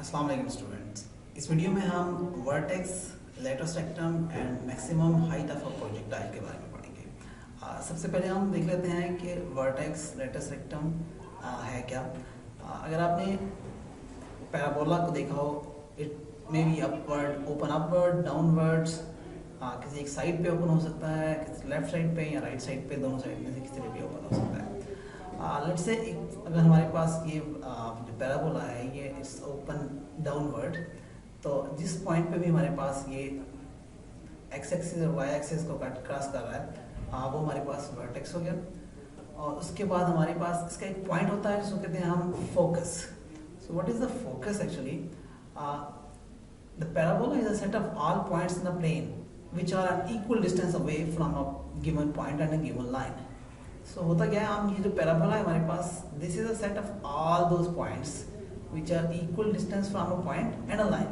अस्सलाम वालेकुम स्टूडेंट्स। इस वीडियो में हम vertex, latus rectum and maximum height of a projectile के बारे में पढ़ेंगे। सबसे पहले हम देख लेते हैं कि वर्टेक्स, लेटेस्ट रेक्टम है क्या। अगर आपने पैराबोला को देखा हो, it may be upward, open upward, downwards, किसी एक साइड पे ओपन हो सकता है, किसी लेफ्ट साइड पे या राइट साइड पे, दोनों साइड में से किसी पे भी ओपन हो सकता है। लेट्स से अगर हमारे पास ये जो पैराबोला है ये इट्स ओपन डाउनवर्ड, तो जिस पॉइंट पे भी हमारे पास ये एक्स एक्सिस और वाई एक्सिस को क्रॉस कर रहा है वो हमारे पास वर्टेक्स हो गया। और उसके बाद हमारे पास इसका एक पॉइंट होता है जिसको कहते हैं हम focus. So what is the focus actually? The parabola is a set of all points in the plane which are at equal distance away from a given point and a given line. So होता क्या है, हम ये जो parabola है हमारे पास, this is a set of all those points which are equal distance from a point and a line.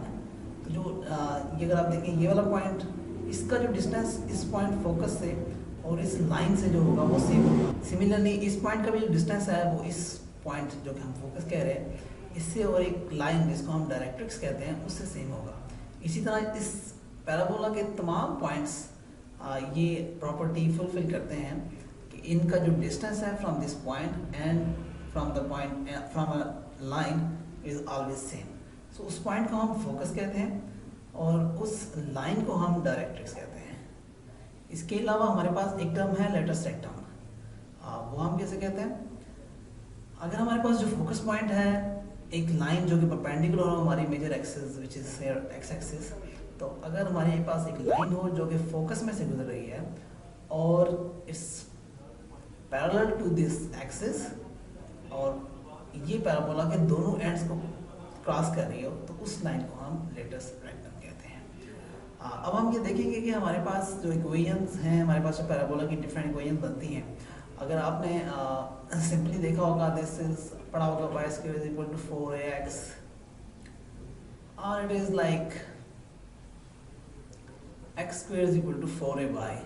तो जो ये अगर आप देखें ये वाला पॉइंट, इसका जो डिस्टेंस इस पॉइंट फोकस से और इस लाइन से जो होगा वो सेम होगा। सिमिलरली इस पॉइंट का भी जो डिस्टेंस है वो इस पॉइंट जो कि हम फोकस कह रहे हैं इससे और एक लाइन जिसको हम डायरेक्ट्रिक्स कहते हैं उससे सेम होगा। इसी तरह इस पैराबोला के तमाम पॉइंट्स ये प्रॉपर्टी फुलफिल करते हैं कि इनका जो डिस्टेंस है from this point and from the point from a line is always same. So उस पॉइंट को हम फोकस कहते हैं और उस लाइन को हम डायरेक्ट्रिक्स कहते हैं। इसके अलावा हमारे पास एक टर्म है लेटेस्ट रेक्टम। वो हम कैसे कहते हैं? अगर हमारे पास जो फोकस पॉइंट है एक लाइन जो कि परपेंडिकुलर हो हमारी major axis which is X axis, तो अगर हमारे पास एक लाइन हो जो कि फोकस में से गुजर रही है और it's parallel to this axis और ये पैराबोला के दोनों एंड्स को क्रॉस कर रही हो, तो उस लाइन को हम लेटेस्ट रेक्टम कहते हैं। अब हम ये देखेंगे कि हमारे पास जो इक्वेशंस हैं, हमारे पास जो पैराबोला की डिफरेंट इक्वेशंस बनती हैं। अगर आपने सिंपली देखा होगा, दिस इज पढ़ा होगा y square is equal to 4ax और it is like x square is equal to 4ay.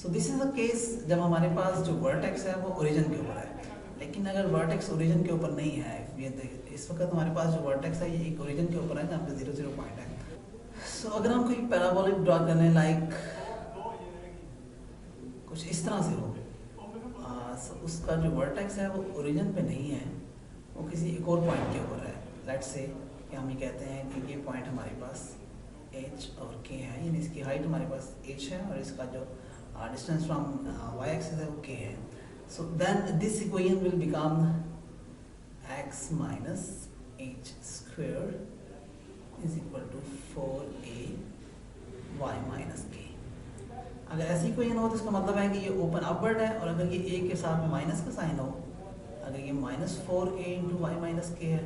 So this is the case जब हमारे पास जो वर्टेक्स है वो ओरिजिन के ऊपर है। लेकिन अगर वर्टेक्स ओरिजिन के ऊपर नहीं है, ये इस वक्त हमारे पास जो वर्टेक्स है ये एक ओरिजिन के ऊपर है जहाँ पे 0 0 पॉइंट है। सो अगर हम कोई पैराबोलिक ड्रॉ करने लाइक कुछ इस तरह से हो, so उसका जो वर्टेक्स है वो ओरिजिन पे नहीं है, वो किसी एक और पॉइंट के ऊपर है। लेट्स से कि हम ये कहते हैं कि ये पॉइंट हमारे पास h और k है, यानी इसकी हाइट हमारे पास h है और इसका जो डिस्टेंस फ्रॉम y एक्सिस है वो k है। So then this equation will become x minus h square is equal to 4a y minus k। अगर ऐसी इक्वेशन हो तो इसका मतलब है कि ये ओपन अपवर्ड है, और अगर ये a के साथ माइनस का साइन हो, अगर ये minus 4a into Y minus k है,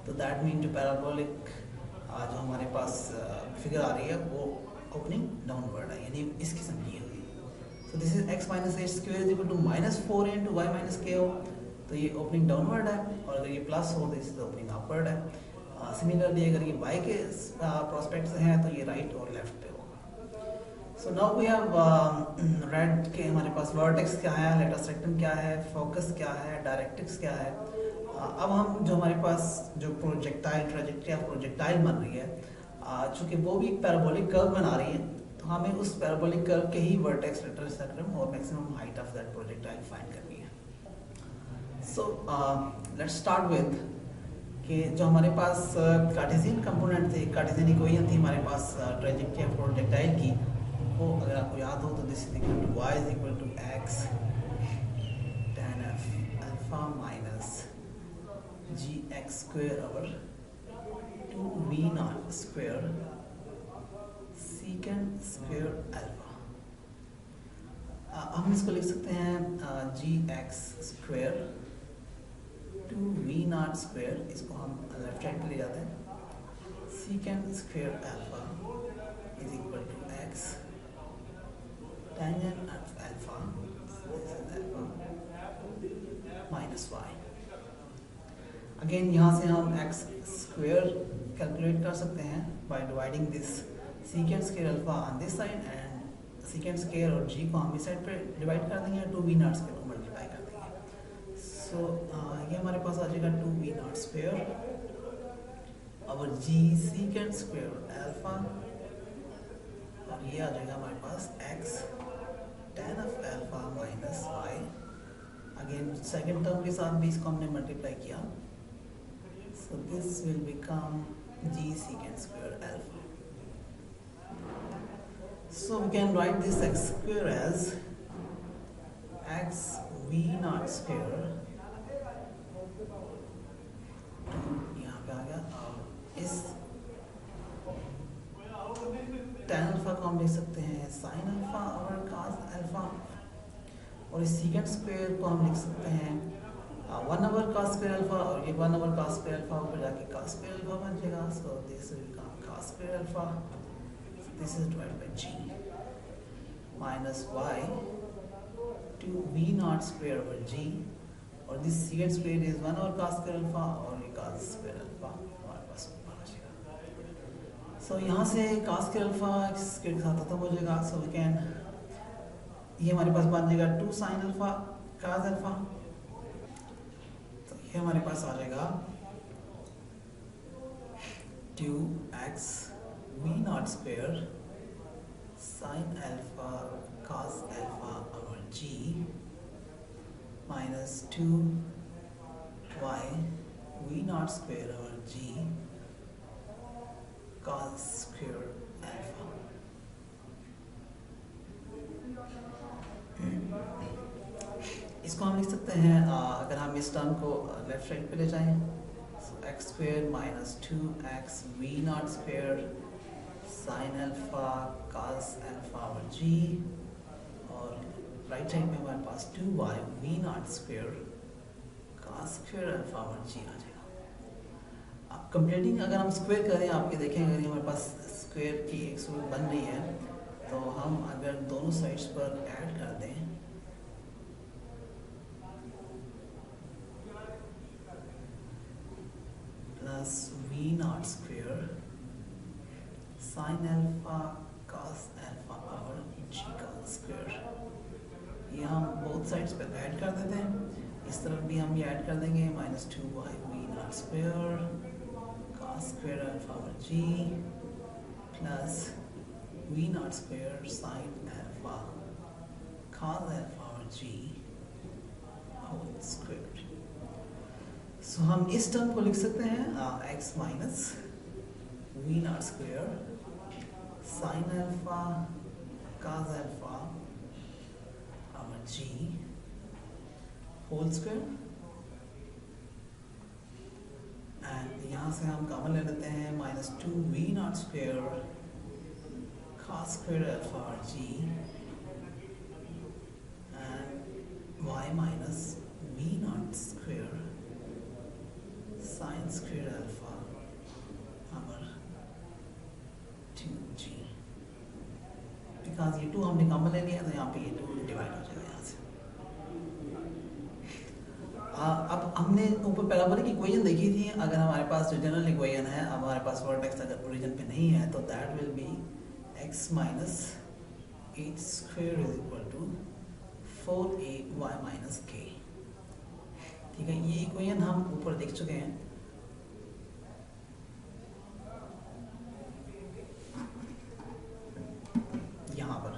तो दैट मीन जो पैराबोलिक जो हमारे पास फिगर आ रही है वो ओपनिंग डाउनवर्ड है, यानी इस किस्म की होगी। So this is x minus H square is equal to minus 4a into Y minus K हो, तो ये ओपनिंग डाउनवर्ड है, और अगर ये प्लस हो तो इस ओपनिंग अपवर्ड है। सिमिलरली अगर ये y के प्रोस्पेक्ट से है तो ये राइट और लेफ्ट पे होगा। So now we have read के हमारे पास वर्टेक्स क्या है, लेटेस्ट रेक्टम क्या है, फोकस क्या है, डायरेक्ट्रिक्स क्या है। अब हम जो हमारे पास जो प्रोजेक्टाइल ट्रैजेक्टरी ऑफ प्रोजेक्टाइल बन रही है, चूँकि वो भी पैराबोलिक कर्व बना रही है, तो हमें उस पैराबोलिक कर्व के ही वर्टेक्स, लेटेस्ट रेक्टम और maximum height of that projectile find करनी है। सो लेट्स स्टार्ट विद कि जो हमारे पास कार्टेशियन कंपोनेंट थे, कार्टेशियन इक्वेशन थी हमारे पास ट्रैजेक्टरी ऑफ प्रोजेक्टाइल की, वो अगर आपको याद हो तो this is equal to y is equal to x tan f alpha minus gx square over 2v naught square secant square alpha। हम इसको लिख सकते हैं gx square 2v naught square, इसको हम लेफ्ट साइड पे ले जाते हैं, secant square alpha is equal to x tangent of alpha, this is alpha minus y। Again यहाँ से हम x स्क्वायर कैलकुलेट कर सकते हैं by dividing this secant square alpha on this side and secant square और g को हम इस साइड पे डिवाइड कर देंगे, 2v नॉट स्क्वायर को मल्टीप्लाई कर देंगे। सो ये हमारे पास आ जाएगा 2v नॉट स्क्वायर। अब और जी सीकेंड स्क्वायर अल्फा, और ये आ जाएगा हमारे पास X tan of alpha minus Y. Again second term के साथ भी इसको हमने मल्टीप्लाई किया, so this will become g secant square alpha. So we can write this x square as x v naught square, यहाँ पे आ गया, और इस tan अल्फा को हम लिख सकते हैं sin अल्फा और cos अल्फा, और इस secant स्क्वायर को हम लिख सकते हैं 1 ओवर cos स्क्वायर अल्फा, और ये 1 ओवर cos स्क्वायर अल्फा ऊपर जाके cos स्क्वायर अल्फा बन जाएगा, so this will become cos square alpha, this is divided by g minus y to v naught square over g, और this secant square is 1 over cos square alpha, और ये cos square alpha हमारे पास बचेगा। सो यहाँ से cos square alpha square के साथ खत्म हो जाएगा, सो वी कैन, ये हमारे पास बन जाएगा 2 sin अल्फा cos अल्फा, तो ये हमारे पास आ जाएगा 2x v naught square sin alpha cos alpha over g minus 2y v naught square over g cos square alpha. इसको हम लिख सकते हैं, अगर हम इस टर्म को लेफ्ट साइड पे ले जाएं, x square minus 2x v naught square sine alpha cos alpha और g, और राइट साइड में हमारे पास 2y v naught square cos square alpha और g आ जाएगा। अब कंप्लीटिंग अगर हम स्क्वायर करें, आपके देखें अगर हमारे पास स्क्वायर की एक सूरत बन रही है, तो हम अगर दोनों साइड्स पर ऐड कर दें, plus v naught square sine alpha cos alpha और g का स्क्वायर, ये हम बोथ साइड्स पर ऐड कर देते हैं। इस तरफ भी हम ये ऐड कर देंगे, minus 2y v naught square cos square alpha और g plus v naught square sine alpha cos alpha और g होल स्क्वायर। सो हम इस टर्म को लिख सकते हैं x minus v naught square sine alpha cos alpha और g होल स्क्वायर, एंड यहाँ से हम कॉमन ले लेते हैं, minus 2v naught square cos square alpha और g and y minus v naught square sine square alpha और 2g, because ये 2 हमने कॉमन ले लिया, तो यहाँ पे ये 2 डिवाइड हो जाएगा यहाँ से। अब हमने ऊपर पैराबोलिक इक्वेशन देखी थी, अगर हमारे पास जो जनरल इक्वेशन है, अब हमारे पास वर्टेक्स अगर ओरिजिन पे नहीं है, तो that will be x minus 8 square is equal to 4ay minus k। ठीक है, ये इक्वेशन हम ऊपर देख चुके हैं। यहाँ पर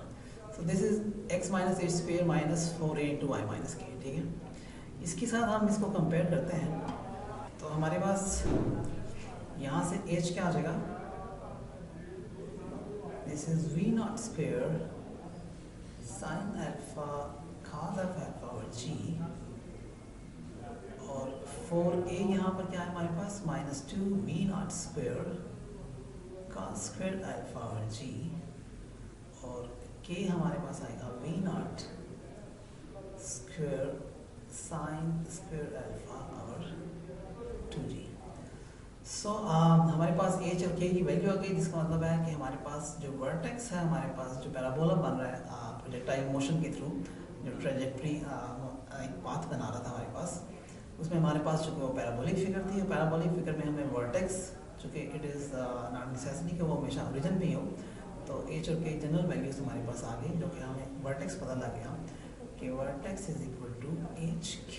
so this is x minus 8 square minus 4a into y minus k। ठीक है, इसके साथ हम इसको कंपेयर करते हैं, तो हमारे पास यहाँ से h क्या आ जाएगा, this is v not square sine alpha cos alpha और g, और 4a यहाँ पर क्या है हमारे पास, minus 2v not square cos square alpha और g, और k हमारे पास आएगा v not square sine square alpha और 2g। सो हमारे पास h और k की वैल्यू आ गई, जिसका मतलब है कि हमारे पास जो वर्टेक्स है, हमारे पास जो पैराबोला बन रहा है प्रोजेक्टाइल मोशन के थ्रू, जो ट्रेजेक्ट्री एक पाथ बना रहा था हमारे पास, उसमें हमारे पास चूँकि वो पैराबोलिक फिगर थी, पैराबोलिक फिगर में हमें वर्टेक्स, चूँकि इट इज़ नॉट नेसेसिटी कि वो हमेशा ओरिजिन पे ही हो, तो h और k जनरल वैल्यूज हमारे पास आ गई, जो कि हमें वर्टेक्स पता लग गया कि vertex is equal to hk,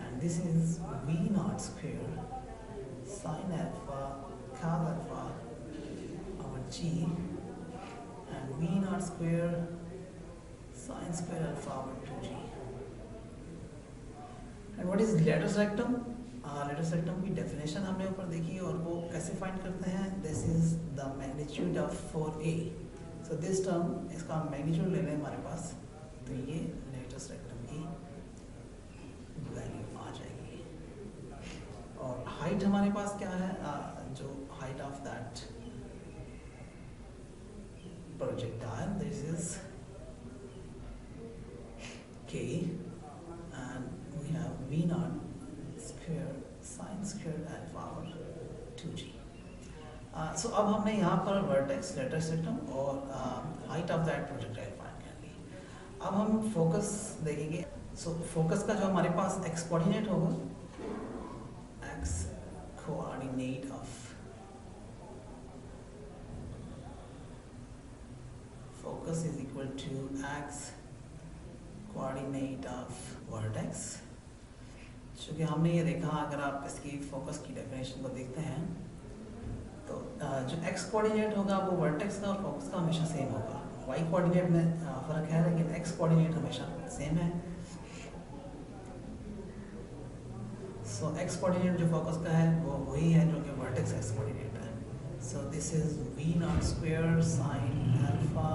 and this is v not square sine alpha g and v naught square sin square alpha over 2g. And what is latus rectum? Latus rectum की definition हमने ऊपर देखी और वो कैसे find करते हैं. This is the magnitude of 4a. So this term, इसका मैग्नीट्यूड ले लें हमारे पास, तो ये लेटस रेक्टम की वैल्यू आ जाएगी. और हाइट हमारे पास क्या है? जो height of that projectile, this is k, and we have v naught square sin square alpha over 2g. So अब हमने यहाँ पर वर्टेक्स, लेटस रेक्टम और height of that projectile find कर ली. अब हम फोकस देखेंगे. सो फोकस का जो हमारे पास एक्स कोऑर्डिनेट होगा, x coordinate of focus is equal to x coordinate of vertex. चूँकि हमने ये देखा, अगर आप इसकी फोकस की डेफिनेशन को देखते हैं तो जो x कोऑर्डिनेट होगा वो वर्टेक्स का और फोकस का हमेशा सेम होगा. y कोऑर्डिनेट में फ़र्क है, लेकिन x कोऑर्डिनेट हमेशा सेम है. सो x कोऑर्डिनेट जो फोकस का है वो वही है जो कि वर्टेक्स x कोऑर्डिनेट है. So this is v naught square sin alpha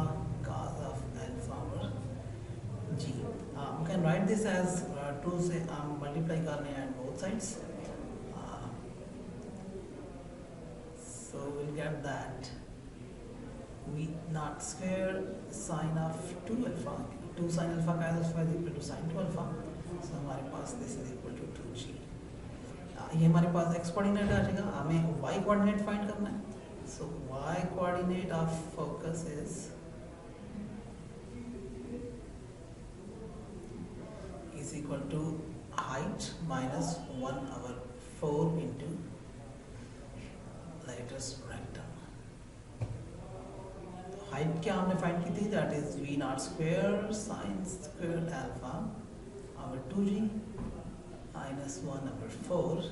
cos of alpha over g. We can write this as 2 से multiply करने हैं both sides. So we'll get that v naught square sin of 2 alpha. 2 sin alpha cos alpha is equal to sin 2 alpha. So हमारे पास this is equal to 2g. ये हमारे पास x coordinate आ जाएगा. हमें y coordinate find करना है. So y coordinate of focus is equal to height minus 1 over 4 into latus rectum. Height क्या हमने find की थी? That is v naught square sin square alpha over 2g minus 1 over 4.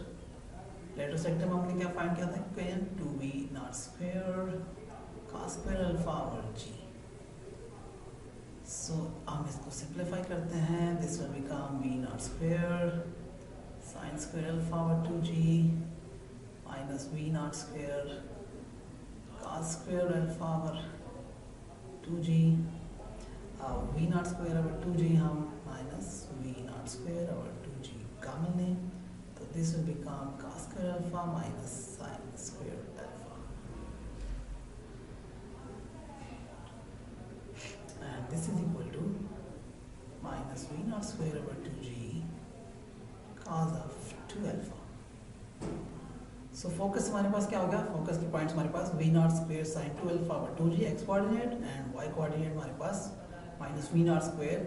Latus rectum हमने क्या find किया था? Equation 2v naught square cos square alpha over g. सो हम इसको सिंप्लीफाई करते हैं. This will become v naught square sin square alpha over 2g minus v naught square cos square alpha over 2g. v naught square over 2g हम minus v naught square over 2g common लें, तो this will become cos square alpha minus sin square alpha, and this is equal to minus v naught square over 2g cos of 2 alpha. So focus हमारे पास क्या होगा? Focus के points हमारे पास v naught square sin 2 alpha over 2g x coordinate and y coordinate हमारे पास minus v naught square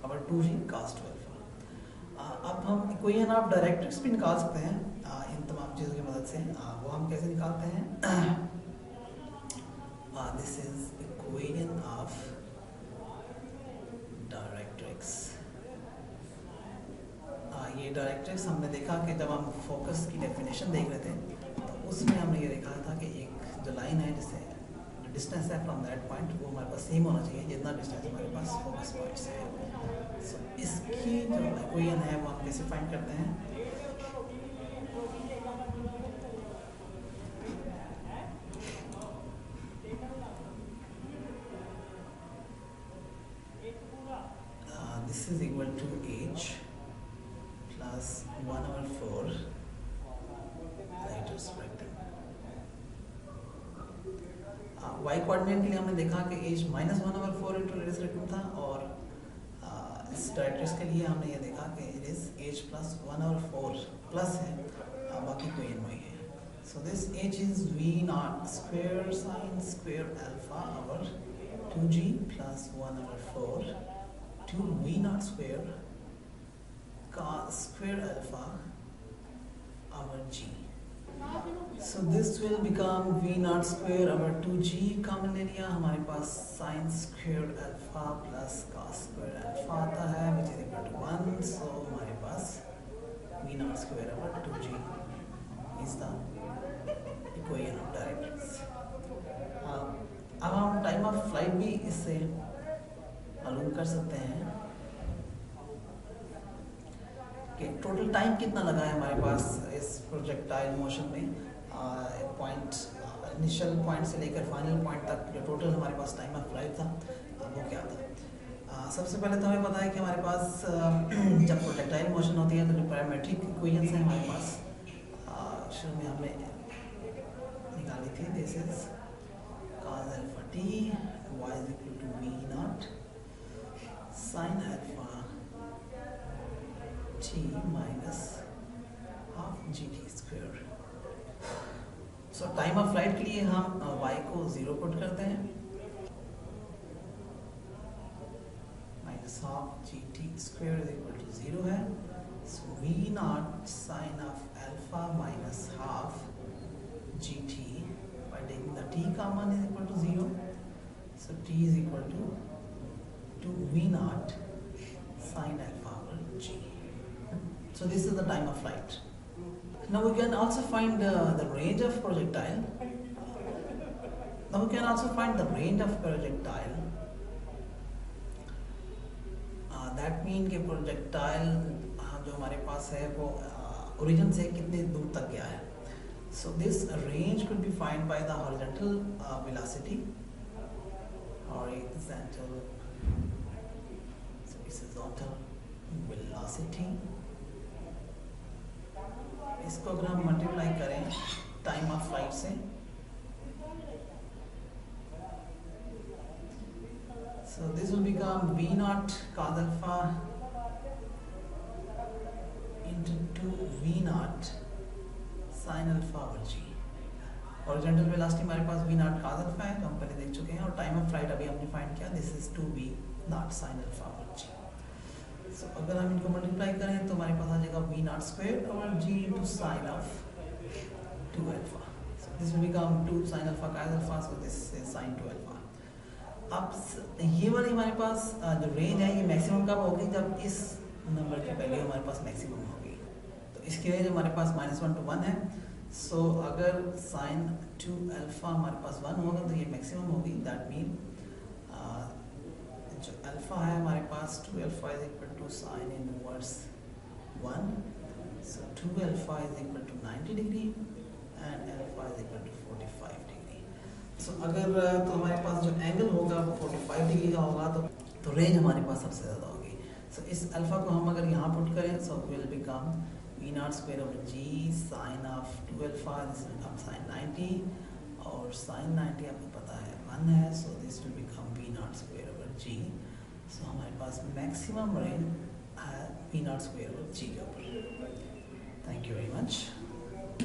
over 2g cos 2 alpha. अब हम equation of directrix भी निकाल सकते हैं इन तमाम चीज़ों की मदद से. वो हम कैसे निकालते हैं? This is equation of directrix. ये डायरेक्ट्रिक्स हमने देखा कि जब हम फोकस की डेफिनेशन देख रहे थे तो उसमें हमने ये देखा था कि एक जो लाइन है जिससे डिस्टेंस है फ्रॉम दैट पॉइंट वो हमारे पास सेम होना चाहिए जितना डिस्टेंस हमारे पास फोकस पॉइंट से है. So, इसकी जो इक्वेशन है वो हम कैसे फाइंड करते हैं? This is equal to h plus 1 over 4 latus rectum. y coordinate के लिए हमने देखा कि h minus 1 over 4 into latus rectum था, और इस डायरेक्ट्रिक्स के लिए हमने ये देखा कि it is h plus 1 over 4 plus है, बाकी इक्वेशन वही है. So this h is v naught square sin square alpha over 2g plus 1 over 4 to v naught square cos square alpha over g. So this will become v naught square over 2g common ले लिया, हमारे पास sin square alpha plus cos square alpha आता है which is equal to 1. So हमारे पास v naught square over 2g is the equation of directrix. Type भी इससे मालूम कर सकते हैं कि टोटल टाइम कितना लगा है हमारे पास इस प्रोजेक्टाइल मोशन में। पॉइंट इनिशियल पॉइंट से लेकर फाइनल पॉइंट तक जो टोटल हमारे पास टाइम ऑफ फ्लाइट था वो क्या था। सबसे पहले तो हमें पता है कि हमारे पास जब प्रोजेक्टाइल मोशन होती है तो जो पैरामेट्रिक इक्वेशंस हैं हमारे पास शुरू में हमने निकाली थी। This is cos alpha t y is equal to v naught sin alpha t minus half gt square। So time of flight के लिए हम y को 0 पुट करते हैं, minus half G T square is equal to 0 है। So v naught sine of alpha minus half G T by taking the t common is equal to 0, so t is equal to 2v naught sin alpha over g. So this is the time of flight. Now we can also find the range of projectile. Now we can also find the range of projectile. That mean कि projectile जो हमारे पास है वो origin से कितने दूर तक गया है। So this range could be found by the horizontal velocity, horizontal velocity। इसको अगर हम मल्टीप्लाई करें टाइम ऑफ फ्लाइट से, so this will become v naught cos alpha into 2v naught sin alpha over g। Horizontal velocity हमारे पास v naught cos alpha है जो हम पहले देख चुके हैं, और टाइम ऑफ फ्लाइट अभी हमने फाइंड किया, this is 2v naught sin alpha over g। सो अगर हम इनको मल्टीप्लाई करें तो हमारे पास आ जाएगा v naught square over g into sin of 2 alpha। So this will become 2 sin alpha cos alpha, so this is sin 2 alpha। अब ये वाली हमारे पास जो रेंज है ये मैक्सिमम कब होगी, जब इस नंबर की वैल्यू हमारे पास मैक्सिमम होगी। तो इसकी रेंज हमारे पास -1 to 1 है। सो अगर sin 2 alpha हमारे पास 1 होगा तो ये मैक्सिमम होगी। दैट मीन जो अल्फा है हमारे पास 2 alpha is equal to sin inverse 1, so 2 alpha is equal to 90 degree and alpha is equal to 45 degree। so अगर तो हमारे पास जो एंगल होगा वो 45 डिग्री का होगा तो रेंज हमारे पास सबसे ज़्यादा होगी। so इस अल्फा को हम अगर यहाँ पुट करें so will become v naught square over g sin of 2 alpha, this will become sin 90, और sin 90 आपको पता है 1 है, so this will become v naught square over g। so हमारे पास मैक्सिमम रेंज है v naught square over g के ऊपर। Thank you very much.